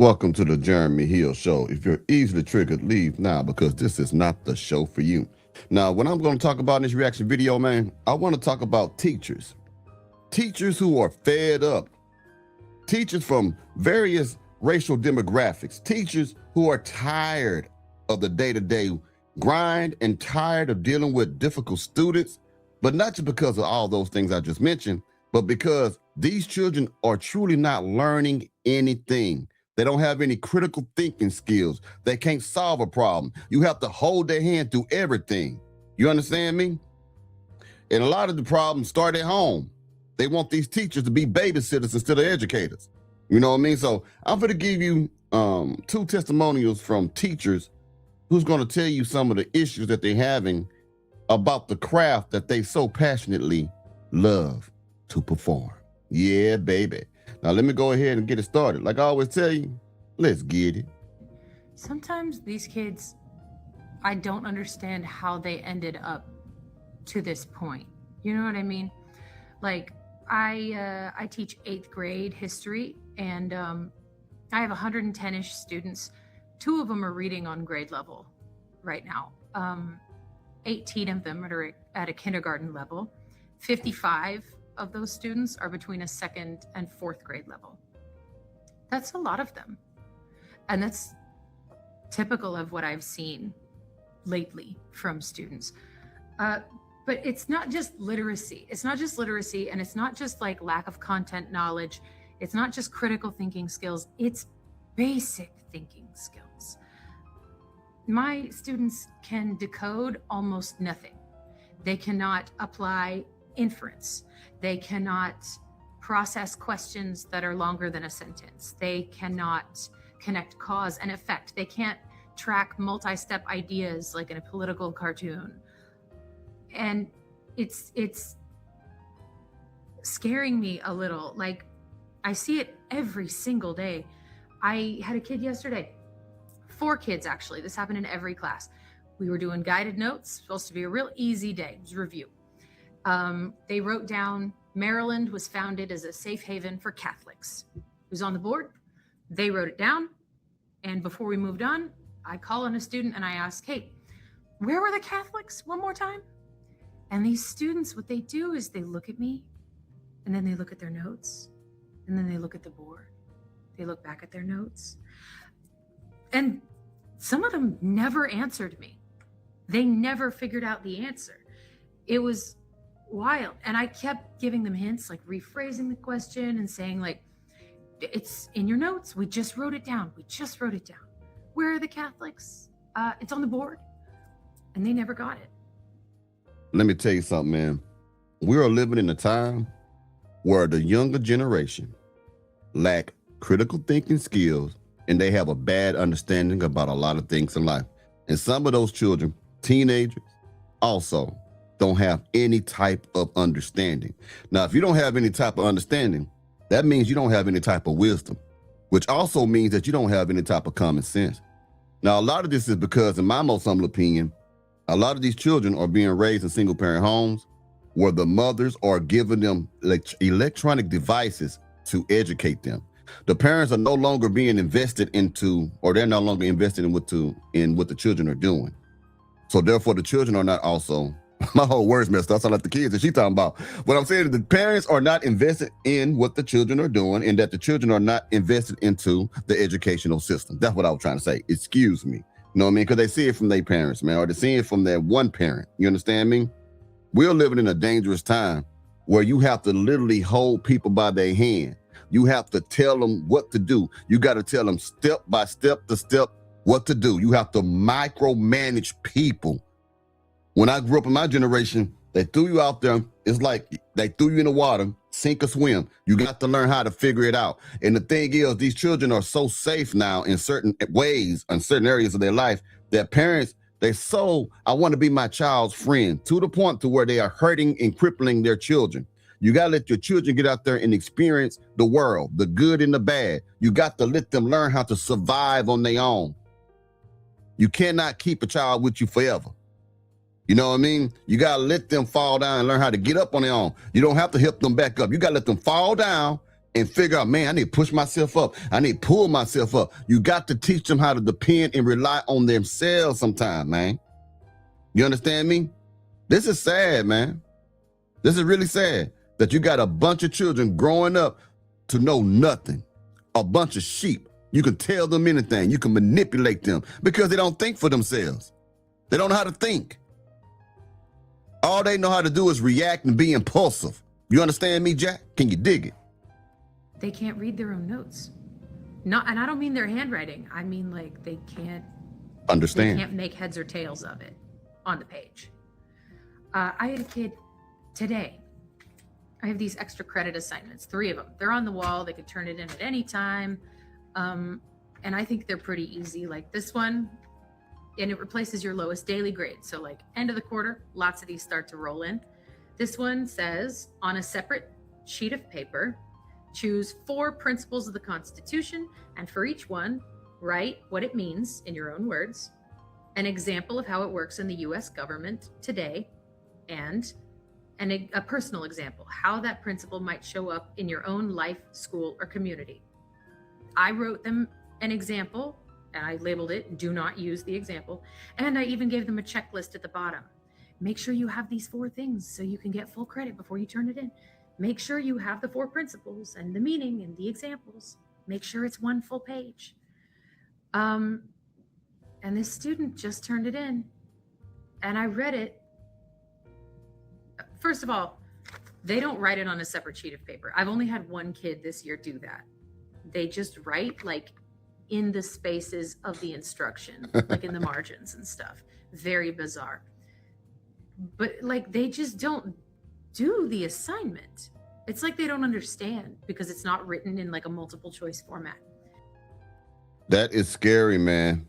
Welcome to the Jeremy Hill Show. If you're easily triggered, leave now because this is not the show for you. Now, what I'm going to talk about in this reaction video, man, I want to talk about teachers. Teachers who are fed up. Teachers from various racial demographics. Teachers who are tired of the day-to-day grind and tired of dealing with difficult students, but not just because of all those things I just mentioned, but because these children are truly not learning anything. They don't have any critical thinking skills. They can't solve a problem. You have to hold their hand through everything. You understand me? And a lot of the problems start at home. They want these teachers to be babysitters instead of educators. You know what I mean? So I'm going to give you two testimonials from teachers who's going to tell you some of the issues that they're having about the craft that they so passionately love to perform. Yeah, baby. Now, let me go ahead and get it started. Like I always tell you, let's get it. Sometimes these kids, I don't understand how they ended up to this point. You know what I mean? Like, I teach 8th grade history, and I have 110-ish students. 2 of them are reading on grade level right now. 18 of them are at a kindergarten level. 55 of those students are between a 2nd and 4th grade level. That's a lot of them. And that's typical of what I've seen lately from students. But it's not just literacy. It's not just literacy, and it's not just like lack of content knowledge. It's not just critical thinking skills. It's basic thinking skills. My students can decode almost nothing. They cannot apply inference. They cannot process questions that are longer than a sentence. They cannot connect cause and effect. They can't track multi-step ideas like in a political cartoon. And it's scaring me a little. Like, I see it every single day. I had a kid yesterday, 4 kids actually. This happened in every class. We were doing guided notes, supposed to be a real easy day. It was a review. They wrote down Maryland was founded as a safe haven for Catholics. It was on the board. They wrote it down. And before we moved on, I call on a student and I ask, hey, where were the Catholics one more time? And these students, what they do is they look at me, and then they look at their notes, and then they look at the board. They look back at their notes. And some of them never answered me. They never figured out the answer. It was wild. And I kept giving them hints, like rephrasing the question and saying, like, it's in your notes. We just wrote it down. We just wrote it down. Where are the Catholics? It's on the board. And they never got it. Let me tell you something, man. We are living in a time where the younger generation lack critical thinking skills, and they have a bad understanding about a lot of things in life. And some of those children, teenagers, also don't have any type of understanding. Now, if you don't have any type of understanding, that means you don't have any type of wisdom, which also means that you don't have any type of common sense. Now, a lot of this is because, in my most humble opinion, a lot of these children are being raised in single-parent homes where the mothers are giving them electronic devices to educate them. The parents are no longer being invested into, or they're no longer invested in what the children are doing. So therefore, the children are not also, my whole words messed up. I sound like the kids that she's talking about. What I'm saying is the parents are not invested in what the children are doing, and that the children are not invested into the educational system. That's what I was trying to say. Excuse me. You know what I mean? Because they see it from their parents, man, or they see it from their one parent. You understand me? We're living in a dangerous time where you have to literally hold people by their hand. You have to tell them what to do. You got to tell them step by step to step what to do. You have to micromanage people. When I grew up in my generation, they threw you out there. It's like they threw you in the water, sink or swim. You got to learn how to figure it out. And the thing is, these children are so safe now in certain ways, in certain areas of their life, that parents, I want to be my child's friend, to the point to where they are hurting and crippling their children. You got to let your children get out there and experience the world, the good and the bad. You got to let them learn how to survive on their own. You cannot keep a child with you forever. You know what I mean? You got to let them fall down and learn how to get up on their own. You don't have to help them back up. You got to let them fall down and figure out, man, I need to push myself up. I need to pull myself up. You got to teach them how to depend and rely on themselves sometime, man. You understand me? This is sad, man. This is really sad that you got a bunch of children growing up to know nothing. A bunch of sheep. You can tell them anything. You can manipulate them because they don't think for themselves. They don't know how to think. All they know how to do is react and be impulsive. You understand me, Jack? Can you dig it? They can't read their own notes. Not, and I don't mean their handwriting. I mean, like, they can't understand. They can't make heads or tails of it on the page. I had a kid today. I have these extra credit assignments, 3 of them. They're on the wall. They could turn it in at any time. And I think they're pretty easy. Like this one, and it replaces your lowest daily grade. So like end of the quarter, lots of these start to roll in. This one says, on a separate sheet of paper, choose 4 principles of the Constitution, and for each one, write what it means in your own words, an example of how it works in the US government today, and a personal example, how that principle might show up in your own life, school, or community. I wrote them an example, and I labeled it, do not use the example, and I even gave them a checklist at the bottom. Make sure you have these 4 things so you can get full credit before you turn it in. Make sure you have the 4 principles and the meaning and the examples. Make sure it's 1 full page. And this student just turned it in, and I read it. First of all, they don't write it on a separate sheet of paper. I've only had 1 kid this year do that. They just write like in the spaces of the instruction, like in the margins and stuff. Very bizarre. But like they just don't do the assignment. It's like they don't understand because it's not written in like a multiple choice format. That is scary, man.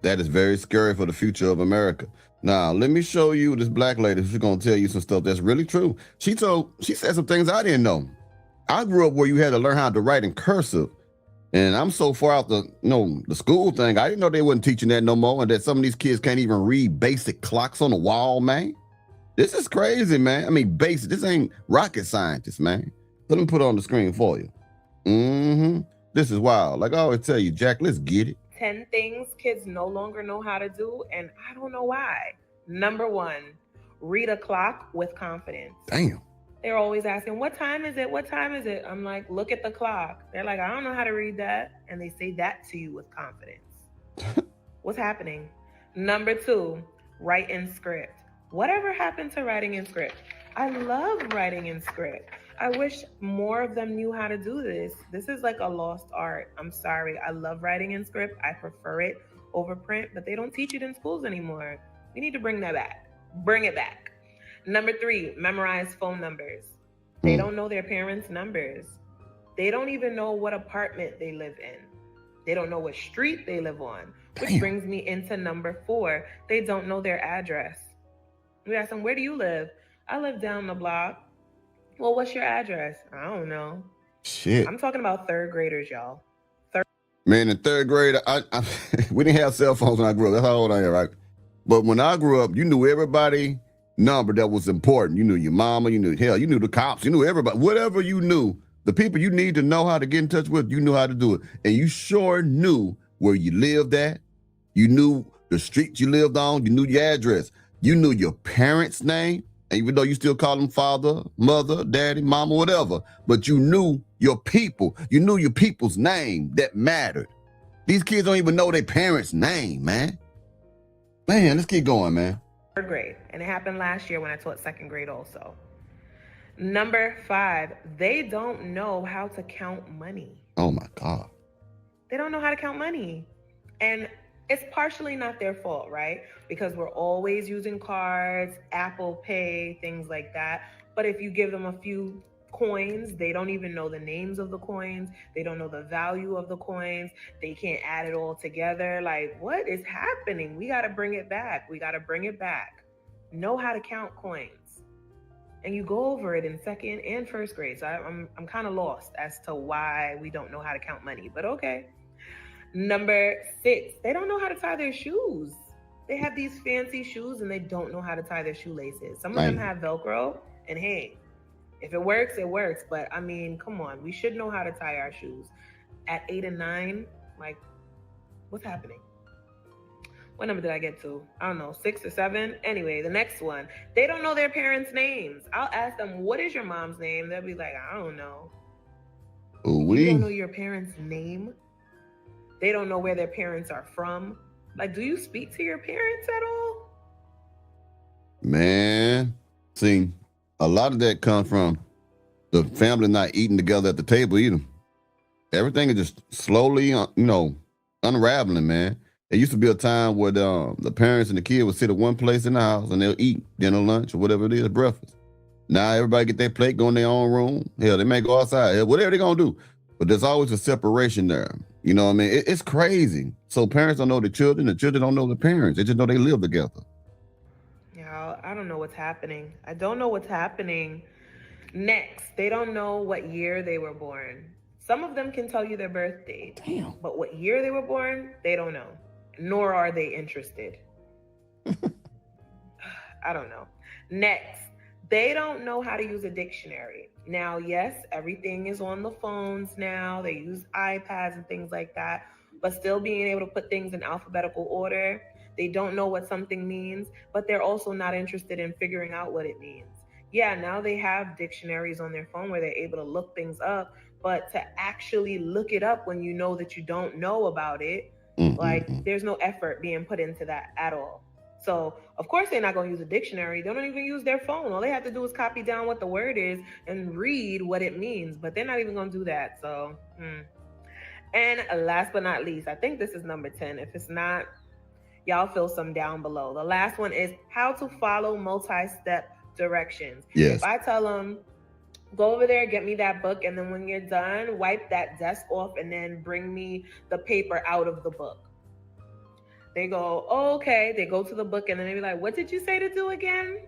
That is very scary for the future of America. Now, let me show you this black lady who's going to tell you some stuff that's really true. She said some things I didn't know. I grew up where you had to learn how to write in cursive. And I'm so far out the school thing. I didn't know they wasn't teaching that no more, and that some of these kids can't even read basic clocks on the wall, man. This is crazy, man. I mean, basic. This ain't rocket scientist, man. Let me put it on the screen for you. This is wild. Like I always tell you, Jack, let's get it. 10 things kids no longer know how to do, and I don't know why. Number 1, read a clock with confidence. Damn. They're always asking, what time is it? What time is it? I'm like, look at the clock. They're like, I don't know how to read that. And they say that to you with confidence. What's happening? Number 2, write in script. Whatever happened to writing in script? I love writing in script. I wish more of them knew how to do this. This is like a lost art. I'm sorry. I love writing in script. I prefer it over print, but they don't teach it in schools anymore. We need to bring that back. Bring it back. Number 3, memorize phone numbers. They don't know their parents' numbers. They don't even know what apartment they live in. They don't know what street they live on, which brings me into number 4. They don't know their address. We ask them, where do you live? I live down the block. Well, what's your address? I don't know. Shit. I'm talking about 3rd graders, y'all. Man, in 3rd grade, we didn't have cell phones when I grew up. That's how old I am, right? But when I grew up, you knew everybody number that was important. You knew your mama, you knew the cops, you knew everybody. Whatever you knew, the people you need to know how to get in touch with, you knew how to do it. And you sure knew where you lived at. You knew the street you lived on. You knew your address. You knew your parents' name. And even though you still call them father, mother, daddy, mama, whatever, but you knew your people. You knew your people's name that mattered. These kids don't even know their parents' name, man. Man, let's keep going, man. 3rd grade, and it happened last year when I taught 2nd grade also. Number 5, they don't know how to count money. Oh my God. They don't know how to count money. And it's partially not their fault, right? Because we're always using cards, Apple Pay, things like that. But if you give them a few coins, they don't even know the names of the coins. They don't know the value of the coins. They can't add it all together. Like, what is happening? We got to bring it back. We got to bring it back. Know how to count coins. And you go over it in 2nd and 1st grade. So I'm kind of lost as to why we don't know how to count money, but okay. Number 6, they don't know how to tie their shoes. They have these fancy shoes and they don't know how to tie their shoelaces. Some of them have Velcro, and hey, If it works, it works. But I mean, come on, we should know how to tie our shoes. At 8 and 9, like, what's happening? What number did I get to? I don't know, 6 or 7. Anyway, the next one. They don't know their parents' names. I'll ask them, what is your mom's name? They'll be like, I don't know. You don't know your parents' name? They don't know where their parents are from. Like, do you speak to your parents at all? Man, see, a lot of that comes from the family not eating together at the table either. Everything is just slowly, unraveling, man. There used to be a time where the parents and the kid would sit at one place in the house and they'll eat dinner, lunch, or whatever it is, breakfast. Now everybody get their plate, go in their own room. Hell, they may go outside, whatever they're going to do. But there's always a separation there. You know what I mean? It's crazy. So parents don't know the children don't know the parents. They just know they live together. Yeah, I don't know what's happening. I don't know what's happening. Next, they don't know what year they were born. Some of them can tell you their birth date. Damn. But what year they were born, they don't know. Nor are they interested. I don't know. Next, they don't know how to use a dictionary. Now, yes, everything is on the phones now. They use iPads and things like that, but still being able to put things in alphabetical order. They don't know what something means, but they're also not interested in figuring out what it means. Yeah, now they have dictionaries on their phone where they're able to look things up, but to actually look it up when you know that you don't know about it, there's no effort being put into that at all. So, of course, they're not going to use a dictionary. They don't even use their phone. All they have to do is copy down what the word is and read what it means, but they're not even going to do that. So, And last but not least, I think this is number 10. If it's not, y'all fill some down below. The last one is how to follow multi-step directions. Yes. If I tell them, go over there, get me that book, and then when you're done, wipe that desk off and then bring me the paper out of the book. They go, oh, okay. They go to the book and then they be like, what did you say to do again?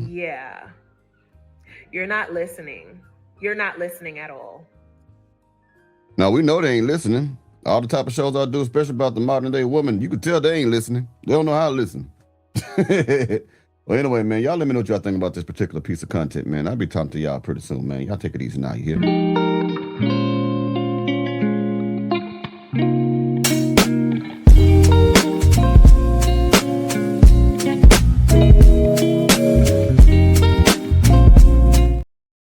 Yeah. You're not listening. You're not listening at all. Now, we know they ain't listening. All the type of shows I do, especially about the modern day woman, you can tell they ain't listening. They don't know how to listen. Well, anyway, man, y'all let me know what y'all think about this particular piece of content, man. I'll be talking to y'all pretty soon, man. Y'all take it easy now, you hear me?